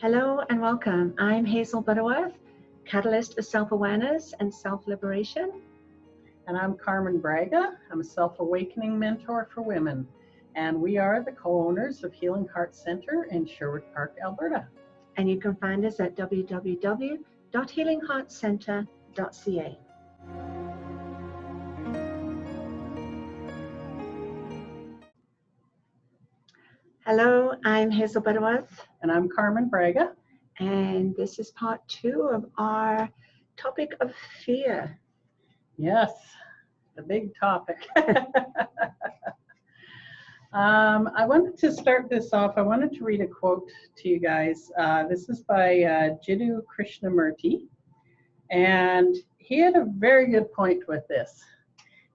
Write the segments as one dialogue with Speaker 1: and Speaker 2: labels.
Speaker 1: Hello and welcome. I'm Hazel Butterworth, Catalyst for Self-Awareness and Self-Liberation.
Speaker 2: And I'm Carmen Braga. I'm a self-awakening mentor for women. And we are the co-owners of Healing Heart Center in Sherwood Park, Alberta.
Speaker 1: And you can find us at www.healingheartcenter.ca. Hello, I'm Hazel Butterworth.
Speaker 2: And I'm Carmen Braga.
Speaker 1: And this is part 2 of our topic of fear.
Speaker 2: Yes, the big topic. I wanted to start this off. I wanted to read a quote to you guys. This is by Jiddu Krishnamurti. And he had a very good point with this.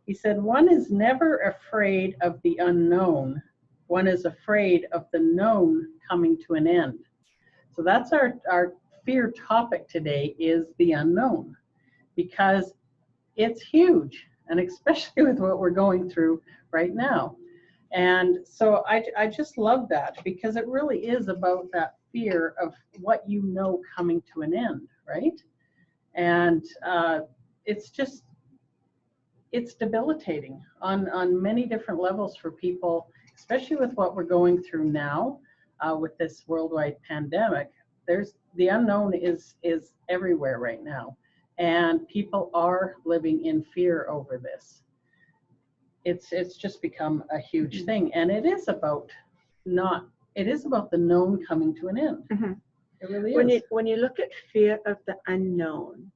Speaker 2: He said, "One is never afraid of the unknown. One is afraid of the known coming to an end." So that's our fear topic today, is the unknown, because it's huge, and especially with what we're going through right now. And so I just love that, because it really is about that fear of what you know coming to an end, right? And it's debilitating on many different levels for people, especially with what we're going through now with this worldwide pandemic. The unknown is everywhere right now, and people are living in fear over this. It's just become a huge thing, and it is about the known coming to an end.
Speaker 1: Mm-hmm.
Speaker 2: It really is.
Speaker 1: When you look at fear of the unknown,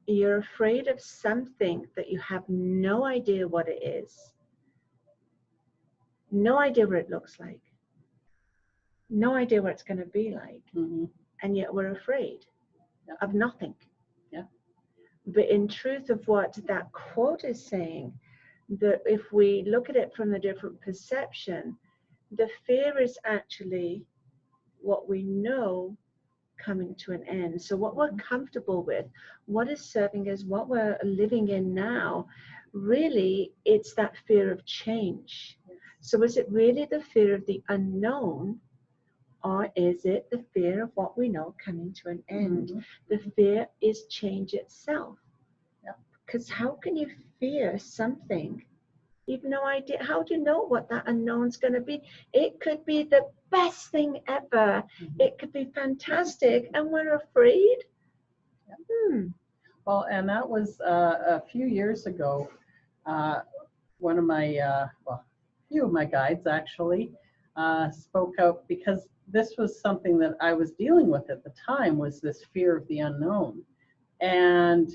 Speaker 1: you're afraid of something that you have no idea what it is, no idea what it looks like, no idea what it's going to be like, and yet we're afraid of nothing.
Speaker 2: Yeah.
Speaker 1: But in truth of what that quote is saying, that if we look at it from a different perception, the fear is actually what we know coming to an end. So what we're comfortable with, what is serving us, what we're living in now, really it's that fear of change. So is it really the fear of the unknown, or is it the fear of what we know coming to an end? The fear is change itself. Because how can you fear something you've no idea? How do you know what that unknown's going to be? It could be the best thing ever. It could be fantastic, and we're afraid.
Speaker 2: Well, and that was a few years ago. One of my, few of my guides actually spoke out, because this was something that I was dealing with at the time, was this fear of the unknown. And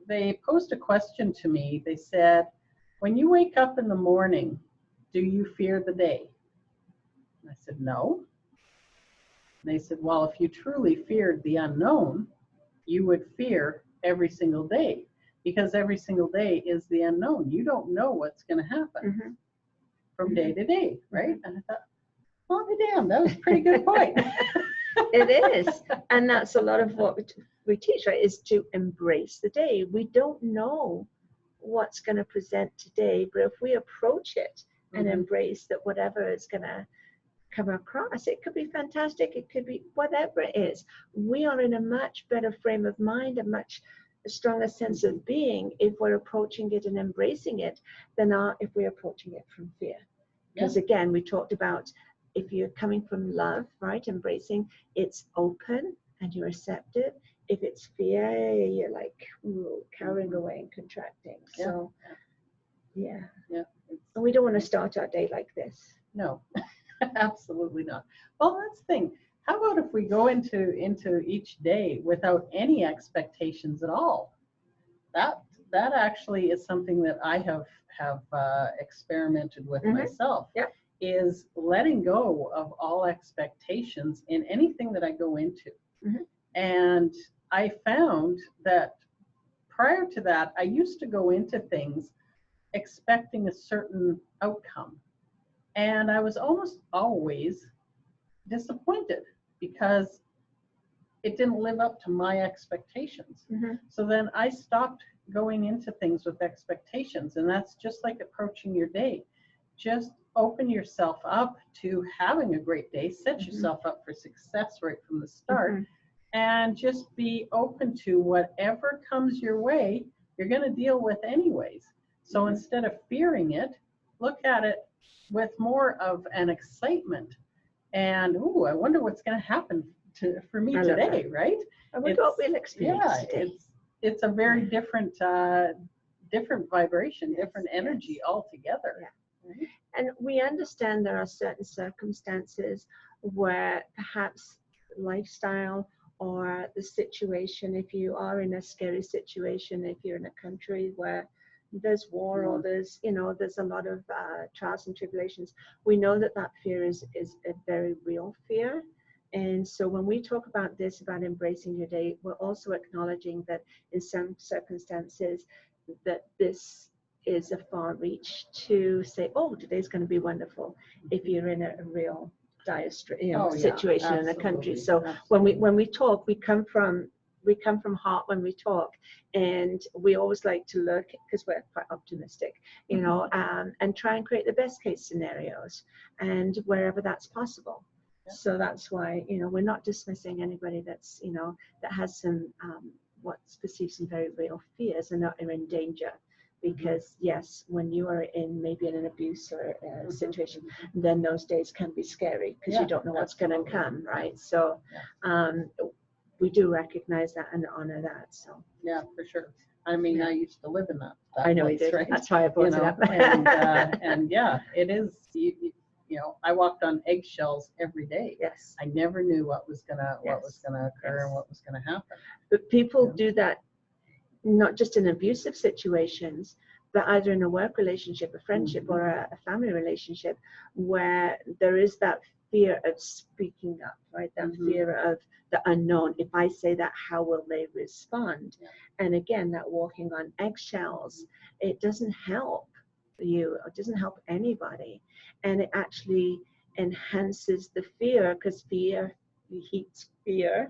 Speaker 2: they posed a question to me. They said, "When you wake up in the morning, do you fear the day?" And I said, "No." And they said, "Well, if you truly feared the unknown, you would fear every single day, because every single day is the unknown. You don't know what's going to happen from day to day, right?" And I thought, "Oh, damn, that was a pretty good point."
Speaker 1: It is. And that's a lot of what we teach, right, is to embrace the day. We don't know what's going to present today, but if we approach it and embrace that whatever is going to come across, it could be fantastic, it could be whatever it is, we are in a much better frame of mind, a much stronger sense of being if we're approaching it and embracing it than if we're approaching it from fear. Because again, we talked about, if you're coming from love, right, embracing, it's open and you're receptive. If it's fear, you're like cowering away and contracting. So yeah. And we don't want to start our day like this.
Speaker 2: No, absolutely not. Well, that's the thing. How about if we go into each day without any expectations at all? That actually is something that I have experimented with myself. Is letting go of all expectations in anything that I go into. And I found that prior to that, I used to go into things expecting a certain outcome. And I was almost always disappointed, because it didn't live up to my expectations. So then I stopped going into things with expectations. And that's just like approaching your day. Just open yourself up to having a great day, set yourself up for success right from the start, and just be open to whatever comes your way, you're going to deal with anyways. So instead of fearing it, look at it with more of an excitement and, ooh, I wonder what's going to happen for me today, right?
Speaker 1: I wonder what we'll experience today.
Speaker 2: It's a very different different vibration, different energy altogether.
Speaker 1: Right? And we understand there are certain circumstances where perhaps lifestyle or the situation, if you are in a scary situation, if you're in a country where there's war or there's, you know, there's a lot of trials and tribulations, we know that that fear is a very real fear. And so when we talk about this, about embracing your day, we're also acknowledging that in some circumstances that this is a far reach to say, oh, today's going to be wonderful, if you're in a real dire situation in a country. So when we talk, we come from heart when we talk, and we always like to look, because we're quite optimistic, you know, and try and create the best case scenarios, and wherever that's possible. So that's why, you know, we're not dismissing anybody that's, you know, that has some what's perceived some very real fears and are in danger. Because yes, when you are in maybe in an abuse or a situation, then those days can be scary, because you don't know what's going to come, right? So we do recognize that and honor that. So
Speaker 2: yeah, for sure. I mean, I used to live in that
Speaker 1: I know
Speaker 2: place,
Speaker 1: you did.
Speaker 2: right?
Speaker 1: That's why I brought it up.
Speaker 2: And yeah, it is. You know, I walked on eggshells every day.
Speaker 1: Yes.
Speaker 2: I never knew what was gonna occur and what was gonna happen.
Speaker 1: But people do that not just in abusive situations, but either in a work relationship, a friendship, or a family relationship, where there is that fear of speaking up, right? That fear of the unknown. If I say that, how will they respond? And again, that walking on eggshells, it doesn't help you, it doesn't help anybody. And it actually enhances the fear, because fear heats fear,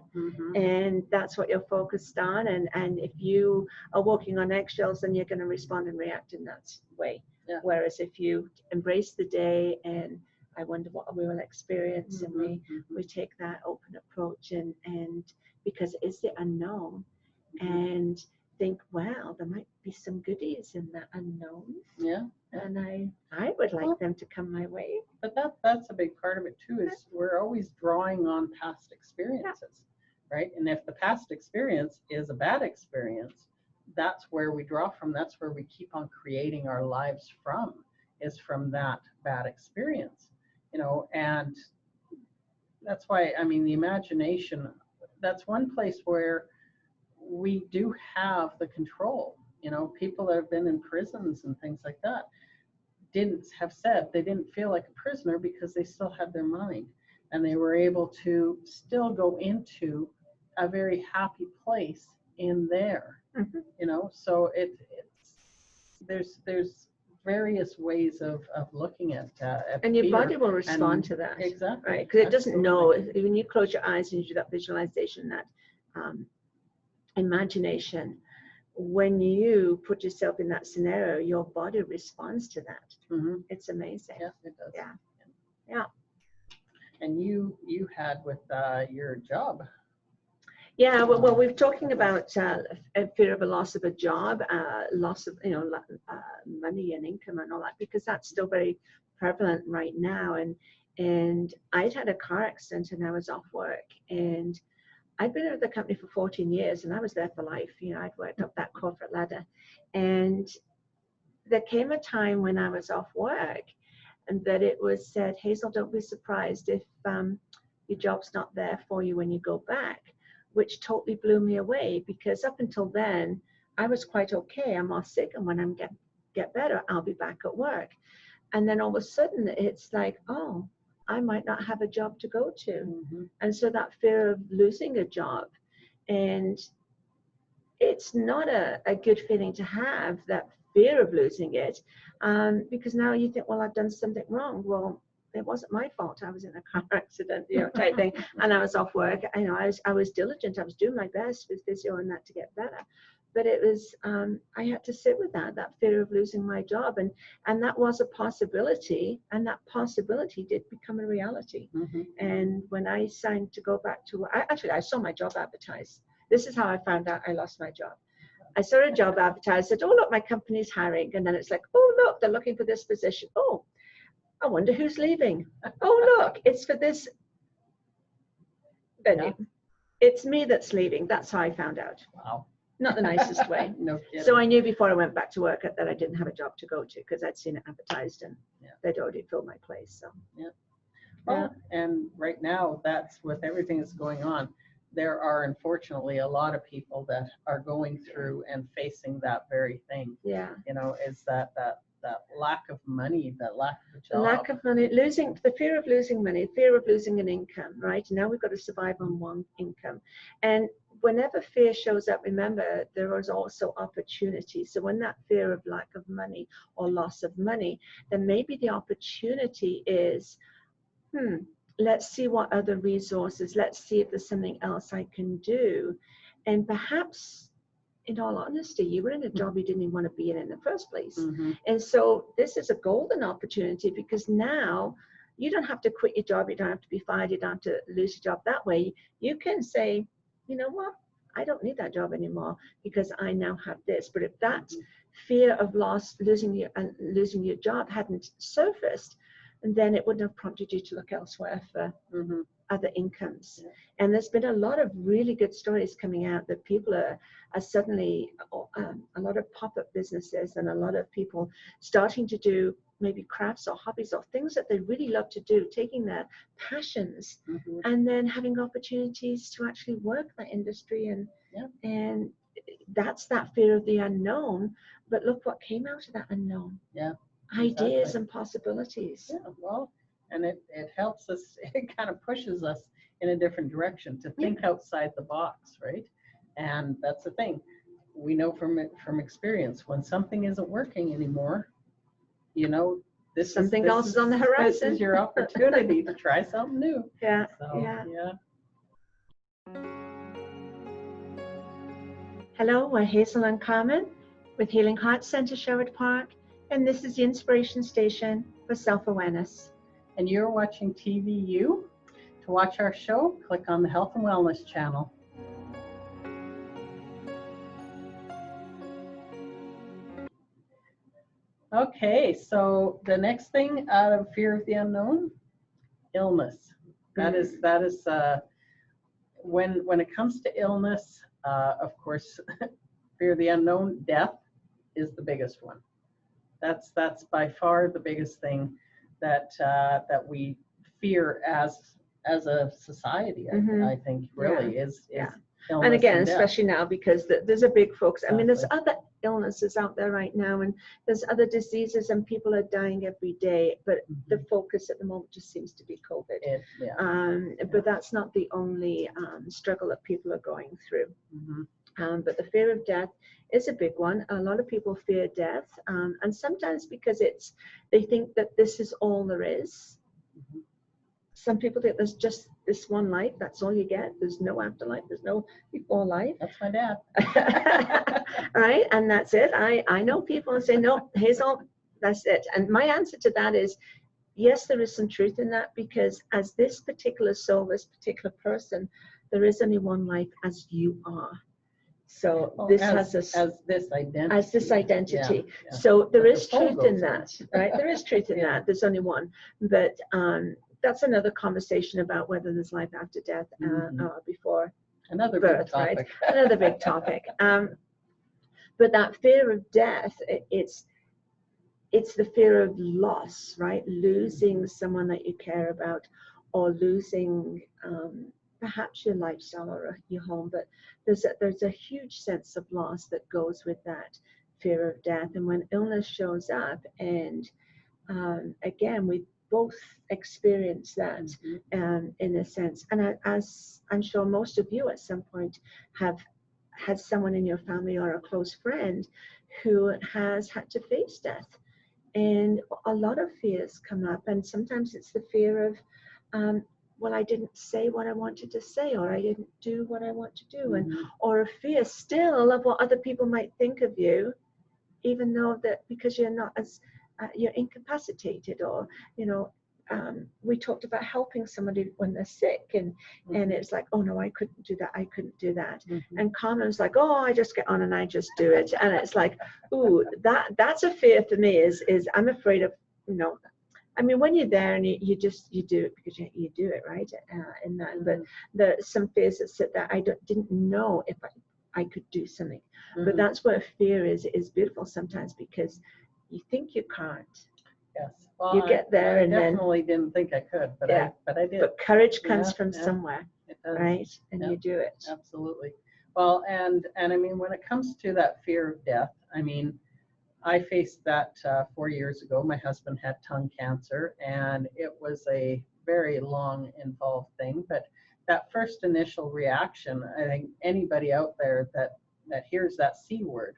Speaker 1: and that's what you're focused on. And if you are walking on eggshells, then you're going to respond and react in that way. Whereas if you embrace the day and I wonder what we will experience, and we take that open approach, and because it is the unknown, and think, wow, there might be some goodies in that unknown. And I would like them to come my way.
Speaker 2: But that's a big part of it too, is we're always drawing on past experiences, right? And if the past experience is a bad experience, that's where we draw from. That's where we keep on creating our lives from, is from that bad experience, you know. And that's why, I mean, the imagination, that's one place where we do have the control. You know, people that have been in prisons and things like that have said they didn't feel like a prisoner because they still had their mind, and they were able to still go into a very happy place in there. You know, so there's various ways of looking at and
Speaker 1: your body will respond to that.
Speaker 2: Exactly.
Speaker 1: Right, because it doesn't know. When you close your eyes and you do that visualization, that imagination, when you put yourself in that scenario, your body responds to that. It's amazing.
Speaker 2: Yeah, it does.
Speaker 1: Yeah.
Speaker 2: And you had with your job.
Speaker 1: Yeah, well, we're talking about a fear of a loss of a job, loss of, you know, money and income and all that, because that's still very prevalent right now. And I'd had a car accident and I was off work, and I'd been with the company for 14 years and I was there for life. You know, I'd worked up that corporate ladder. And there came a time when I was off work and that it was said, Hazel, don't be surprised if your job's not there for you when you go back, which totally blew me away, because up until then, I was quite okay. I'm all sick, and when I'm get better, I'll be back at work. And then all of a sudden, it's like, oh, I might not have a job to go to. And so that fear of losing a job, and it's not a good feeling to have, that fear of losing it, because now you think, well, I've done something wrong. Well, it wasn't my fault. I was in a car accident, you know, type thing, and I was off work. You know, I was diligent. I was doing my best with physio and that to get better. but it was, I had to sit with that fear of losing my job. And that was a possibility. And that possibility did become a reality.
Speaker 2: Mm-hmm.
Speaker 1: And when I signed to go back to work, I saw my job advertised. This is how I found out I lost my job. I saw a job advertised, said, oh, look, my company's hiring. And then it's like, oh, look, they're looking for this position. Oh, I wonder who's leaving. Oh, look, it's for this venue.
Speaker 2: Yeah.
Speaker 1: It's me that's leaving. That's how I found out.
Speaker 2: Wow.
Speaker 1: Not the nicest way.
Speaker 2: No kidding.
Speaker 1: So I knew before I went back to work that I didn't have a job to go to because I'd seen it advertised and they'd already filled my place. So
Speaker 2: Well, and right now, that's with everything that's going on. There are unfortunately a lot of people that are going through and facing that very thing.
Speaker 1: Yeah.
Speaker 2: You know, is that lack of money, that lack of a job.
Speaker 1: Lack of money, the fear of losing money, fear of losing an income, right? Now we've got to survive on one income. And whenever fear shows up, remember, there is also opportunity. So when that fear of lack of money or loss of money, then maybe the opportunity is, let's see what other resources, let's see if there's something else I can do. And perhaps, in all honesty, you were in a job you didn't even want to be in the first place.
Speaker 2: Mm-hmm.
Speaker 1: And so this is a golden opportunity because now you don't have to quit your job. You don't have to be fired. You don't have to lose your job that way. You can say, you know what? I don't need that job anymore because I now have this. But if that fear of losing your job hadn't surfaced, then it wouldn't have prompted you to look elsewhere for other incomes. Yeah. And there's been a lot of really good stories coming out that people are suddenly, a lot of pop-up businesses and a lot of people starting to do maybe crafts or hobbies or things that they really love to do, taking their passions and then having opportunities to actually work that industry. And that's that fear of the unknown. But look what came out of that unknown.
Speaker 2: Yeah.
Speaker 1: Ideas and possibilities.
Speaker 2: Yeah, well, and it helps us, it kind of pushes us in a different direction to think outside the box, right? And that's the thing. We know from experience, when something isn't working anymore, you know,
Speaker 1: something else is on the horizon.
Speaker 2: This is your opportunity to try something new.
Speaker 1: Yeah,
Speaker 2: so,
Speaker 1: Hello, we're Hazel and Carmen with Healing Heart Center, Sherwood Park, and this is the Inspiration Station for Self-Awareness.
Speaker 2: And you're watching TVU. To watch our show, click on the Health and Wellness channel. Okay, so the next thing out of fear of the unknown, illness. That is when it comes to illness, of course, fear of the unknown, death is the biggest one. That's by far the biggest thing that we fear as a society. I think really is illness
Speaker 1: and again,
Speaker 2: and
Speaker 1: especially now because there's a big focus. I mean, there's other illnesses out there right now, and there's other diseases, and people are dying every day. But the focus at the moment just seems to be COVID. But that's not the only struggle that people are going through. But the fear of death is a big one. A lot of people fear death, and sometimes because they think that this is all there is. Some people think there's just this one life, that's all you get. There's no afterlife, there's no before life.
Speaker 2: That's my dad.
Speaker 1: Right, and that's it. I know people and say, no, Hazel, that's it. And my answer to that is, yes, there is some truth in that, because as this particular soul, this particular person, there is only one life as you are. So this has
Speaker 2: this identity.
Speaker 1: Yeah. So there is truth in that, right? There is truth in that. There's only one. But that's another conversation about whether there's life after death before
Speaker 2: another
Speaker 1: birth,
Speaker 2: big topic.
Speaker 1: Right? Another big topic. But that fear of death, it's the fear of loss, right? Losing someone that you care about, or losing perhaps your lifestyle or your home. But there's a huge sense of loss that goes with that fear of death. And when illness shows up, and again, we both experience that in a sense. And as I'm sure most of you at some point have had someone in your family or a close friend who has had to face death. And a lot of fears come up, and sometimes it's the fear of well, I didn't say what I wanted to say, or I didn't do what I want to do, and
Speaker 2: Mhm.
Speaker 1: or a fear still of what other people might think of you, even though that because you're not as you're incapacitated, or you know, we talked about helping somebody when they're sick, and
Speaker 2: Mhm.
Speaker 1: it's like, oh no, I couldn't do that, I couldn't do that.
Speaker 2: Mhm.
Speaker 1: And Carmen's like, oh, I just get on and I just do it, and it's like, ooh, that's a fear for me. Is I'm afraid of, you know, I mean, when you're there and you do it because you do it, right? In that, but there's some fears that sit there. Didn't know if I could do something, but
Speaker 2: Mhm.
Speaker 1: that's where fear is beautiful sometimes, because you think you can't.
Speaker 2: Yes. Well,
Speaker 1: You get there
Speaker 2: I
Speaker 1: and then
Speaker 2: definitely didn't think I could, but
Speaker 1: yeah,
Speaker 2: I did.
Speaker 1: but courage comes
Speaker 2: Yeah,
Speaker 1: from
Speaker 2: yeah,
Speaker 1: somewhere,
Speaker 2: it does.
Speaker 1: right? And
Speaker 2: Yeah,
Speaker 1: you do it.
Speaker 2: absolutely. Well, and I mean, when it comes to that fear of death, I mean, I faced that 4 years ago. My husband had tongue cancer, and it was a very long, involved thing. But that first initial reaction, I think anybody out there that hears that C word,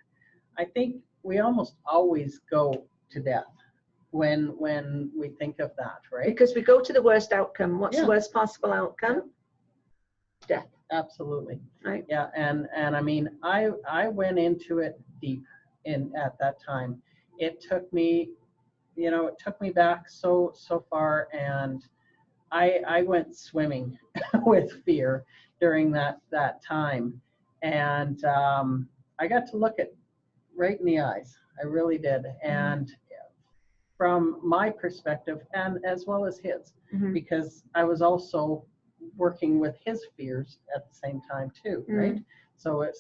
Speaker 2: I think we almost always go to death when we think of that, right?
Speaker 1: Because we go to the worst outcome. What's the
Speaker 2: Yeah.
Speaker 1: worst possible outcome? Death.
Speaker 2: Absolutely.
Speaker 1: Right.
Speaker 2: Yeah, and I mean, I went into it deep at that time. It took me, it took me back so far, and I went swimming with fear during that time, and I got to look it right in the eyes. I really did, and from my perspective, and as well as his,
Speaker 1: Mhm.
Speaker 2: because I was also working with his fears at the same time too, right? So it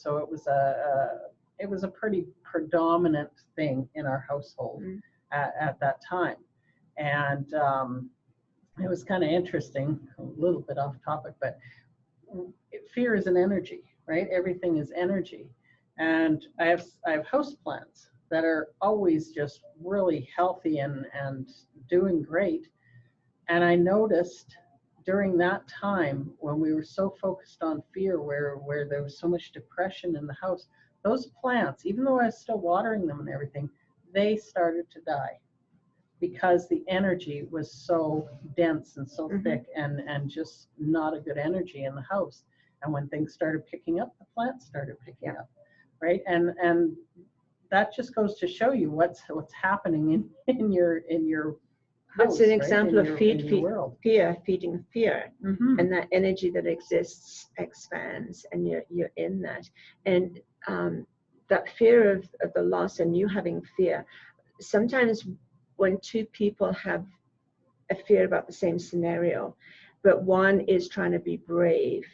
Speaker 2: was a pretty predominant thing in our household at that time, and it was kind of interesting, a little bit off topic, but fear is an energy, right? Everything is energy, and I have house plants that are always just really healthy and doing great. And I noticed during that time when we were so focused on fear, where there was so much depression in the house, those plants, even though I was still watering them and everything, they started to die because the energy was so dense and so thick, and just not a good energy in the house. And when things started picking up, the plants started picking up, right? And that just goes to show you what's happening in your house.
Speaker 1: It's an
Speaker 2: right?
Speaker 1: example
Speaker 2: in
Speaker 1: of
Speaker 2: world.
Speaker 1: fear feeding fear,
Speaker 2: Mm-hmm.
Speaker 1: and that energy that exists expands, and you're in that, and that fear of the loss, and you having fear. Sometimes when two people have a fear about the same scenario, but one is trying to be brave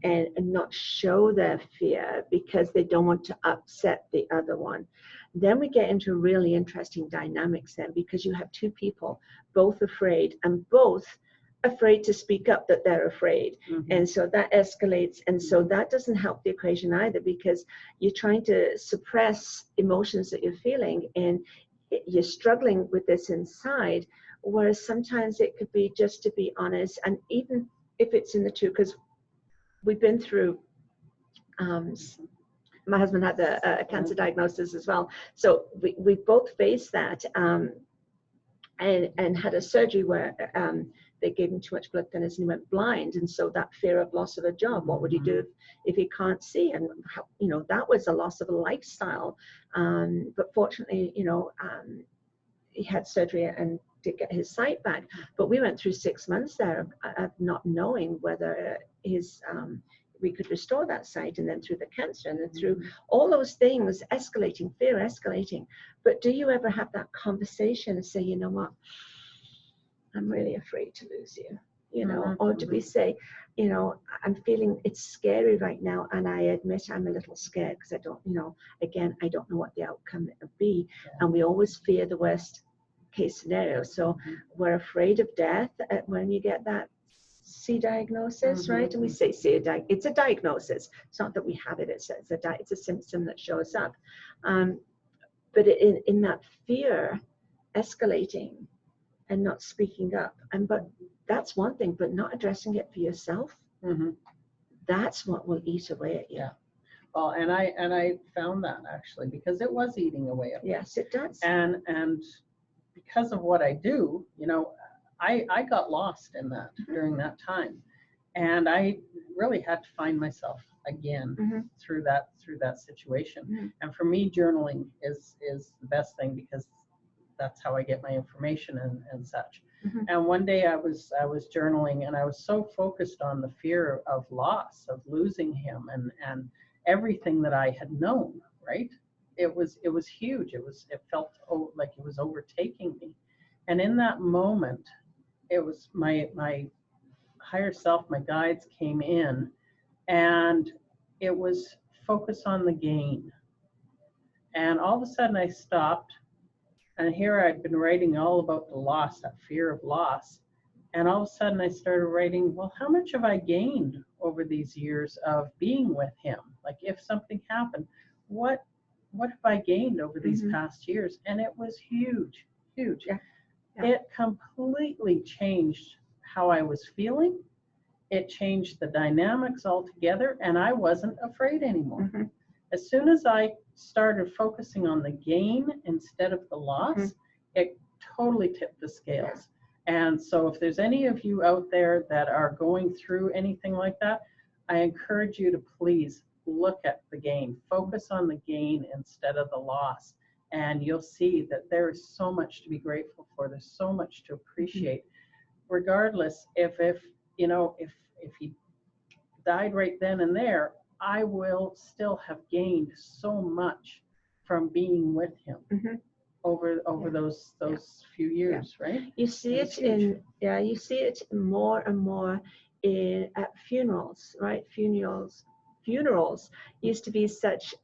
Speaker 1: and not show their fear because they don't want to upset the other one, then we get into really interesting dynamics then, because you have two people both afraid, and both afraid to speak up that they're afraid. And so that escalates, and so that doesn't help the equation either, because you're trying to suppress emotions that you're feeling, and you're struggling with this inside. Whereas sometimes it could be just to be honest, and even if it's in the two, because we've been through, my husband had a cancer diagnosis as well, so we both faced that, and had a surgery where they gave him too much blood thinners and he went blind, and so that fear of loss of a job, what would he do if he can't see, and how, that was a loss of a lifestyle, but fortunately, he had surgery and did get his sight back. But we went through 6 months there of not knowing whether we could restore that sight, and then through the cancer, and then through all those things, escalating, fear escalating. But do you ever have that conversation and say, you know what, I'm really afraid to lose you, or do we say, I'm feeling it's scary right now, and I admit I'm a little scared because I don't, again, I don't know what the outcome will be, and we always fear the worst case scenario. So we're afraid of death when you get that C diagnosis, right? And we say it's a diagnosis. It's not that we have it. It's a symptom that shows up. But in that fear escalating and not speaking up, but that's one thing, but not addressing it for yourself, that's what will eat away at you.
Speaker 2: Yeah. Well, and I found that actually, because it was eating away at me.
Speaker 1: Yes, it does.
Speaker 2: And because of what I do, I got lost in that during that time, and I really had to find myself again through that situation. And for me, journaling is the best thing, because that's how I get my information and such. And one day I was journaling, and I was so focused on the fear of loss, of losing him, and everything that I had known, right? It was huge. It felt like it was overtaking me. And in that moment, it was my higher self, my guides came in, and it was focus on the gain. And all of a sudden I stopped, and here I'd been writing all about the loss, that fear of loss. And all of a sudden I started writing, well, how much have I gained over these years of being with him? Like, if something happened, what have I gained over these past years? And it was huge, huge.
Speaker 1: Yeah. Yeah.
Speaker 2: It completely changed how I was feeling. It changed the dynamics altogether, and I wasn't afraid anymore. As soon as I started focusing on the gain instead of the loss, it totally tipped the scales. And so if there's any of you out there that are going through anything like that, I encourage you to please look at the gain. Focus on the gain instead of the loss. And you'll see that there is so much to be grateful for. There's so much to appreciate. Regardless, if he died right then and there, I will still have gained so much from being with him over those few years, right?
Speaker 1: You see it you see it more and more at funerals, right? Funerals used to be such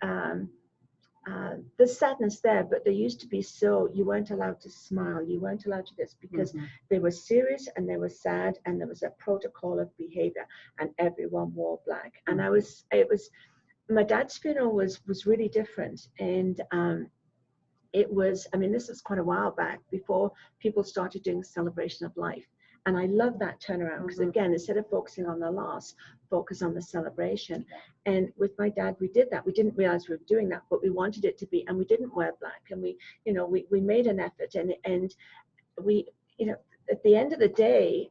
Speaker 1: the sadness there, but they used to be so, you weren't allowed to smile, you weren't allowed to this, because they were serious and they were sad, and there was a protocol of behavior, and everyone wore black. And my dad's funeral was really different. And it was, I mean, this was quite a while back, before people started doing celebration of life. And I love that turnaround, because again, instead of focusing on the loss, focus on the celebration. And with my dad, we did that. We didn't realize we were doing that, but we wanted it to be, and we didn't wear black. And we made an effort, and we, at the end of the day,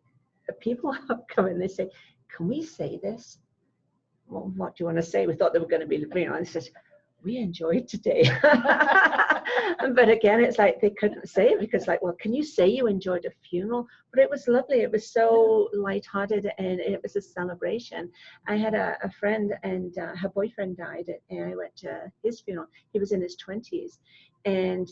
Speaker 1: people come in, they say, can we say this? Well, what do you want to say? We thought they were going to be, and says, we enjoyed today. But again, it's like they couldn't say it, because like, well, can you say you enjoyed a funeral? But it was lovely. It was so lighthearted, and it was a celebration. I had a friend, and her boyfriend died, and I went to his funeral. He was in his 20s, and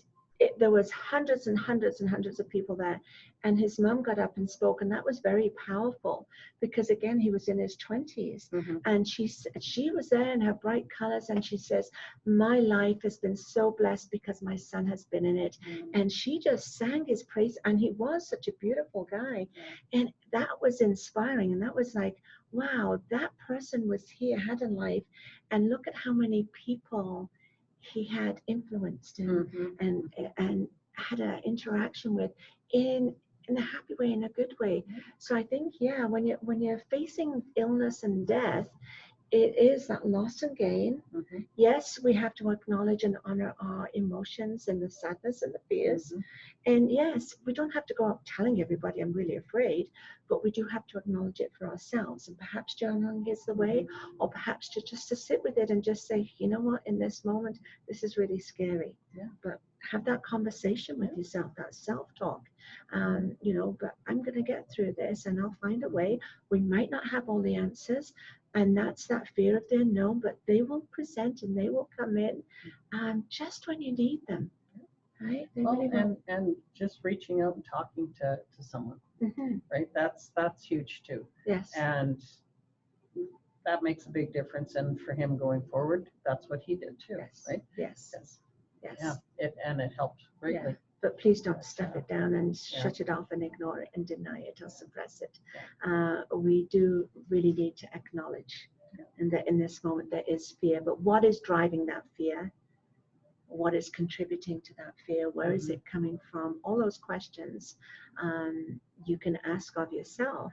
Speaker 1: there was hundreds and hundreds and hundreds of people there, and his mom got up and spoke, and that was very powerful, because again, he was in his 20s, and she was there in her bright colors, and she says, my life has been so blessed because my son has been in it. And she just sang his praise, and he was such a beautiful guy, and that was inspiring. And that was like, wow, that person was here, had a life, and look at how many people he had influenced and had an interaction with in a happy way, in a good way. So I think, when you're facing illness and death, it is that loss and gain. Yes, we have to acknowledge and honor our emotions and the sadness and the fears. And yes, we don't have to go out telling everybody I'm really afraid, but we do have to acknowledge it for ourselves. And perhaps journaling is the way, or perhaps to sit with it and just say, you know what, in this moment, this is really scary. But have that conversation with yourself, that self-talk. But I'm going to get through this, and I'll find a way. We might not have all the answers, and that's that fear of the unknown, but they will present, and they will come in just when you need them, right?
Speaker 2: And just reaching out and talking to someone, right? That's huge too.
Speaker 1: Yes.
Speaker 2: And that makes a big difference. And for him going forward, that's what he did too, right?
Speaker 1: Yes.
Speaker 2: Yeah, it helped greatly.
Speaker 1: But please don't stuff it down and shut it off and ignore it and deny it or suppress it. We do really need to acknowledge, and that in this moment there is fear. But what is driving that fear? What is contributing to that fear? Where is it coming from? All those questions you can ask of yourself,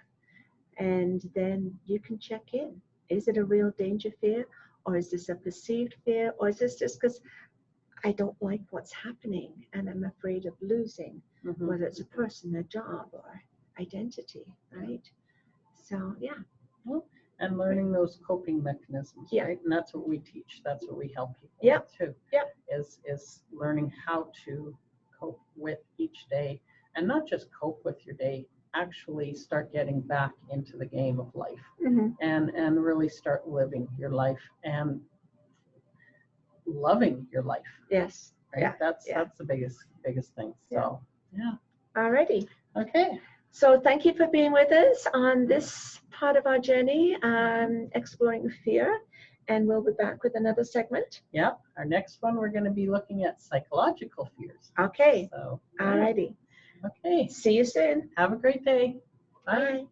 Speaker 1: and then you can check in. Is it a real danger fear, or is this a perceived fear, or is this just because I don't like what's happening and I'm afraid of losing, whether it's a person, a job, or identity, right? So yeah.
Speaker 2: And learning those coping mechanisms,
Speaker 1: Yeah.
Speaker 2: right? And that's what we teach. That's what we help people
Speaker 1: Yeah.
Speaker 2: with too.
Speaker 1: Yeah.
Speaker 2: Is learning how to cope with each day, and not just cope with your day. Actually, start getting back into the game of life, and really start living your life and loving your life.
Speaker 1: Yes.
Speaker 2: Right.
Speaker 1: Yeah.
Speaker 2: That's the biggest thing. So yeah.
Speaker 1: Alrighty.
Speaker 2: Okay.
Speaker 1: So thank you for being with us on this part of our journey, exploring fear, and we'll be back with another segment.
Speaker 2: Yeah, our next one, we're going to be looking at psychological fears.
Speaker 1: Okay.
Speaker 2: So,
Speaker 1: Alrighty.
Speaker 2: Okay.
Speaker 1: See you soon.
Speaker 2: Have a great day.
Speaker 1: Bye.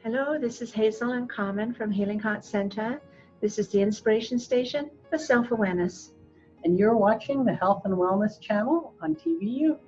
Speaker 1: Hello, this is Hazel and Carmen from Healing Heart Center. This is the Inspiration Station for Self-Awareness.
Speaker 2: And you're watching the Health and Wellness channel on TVU.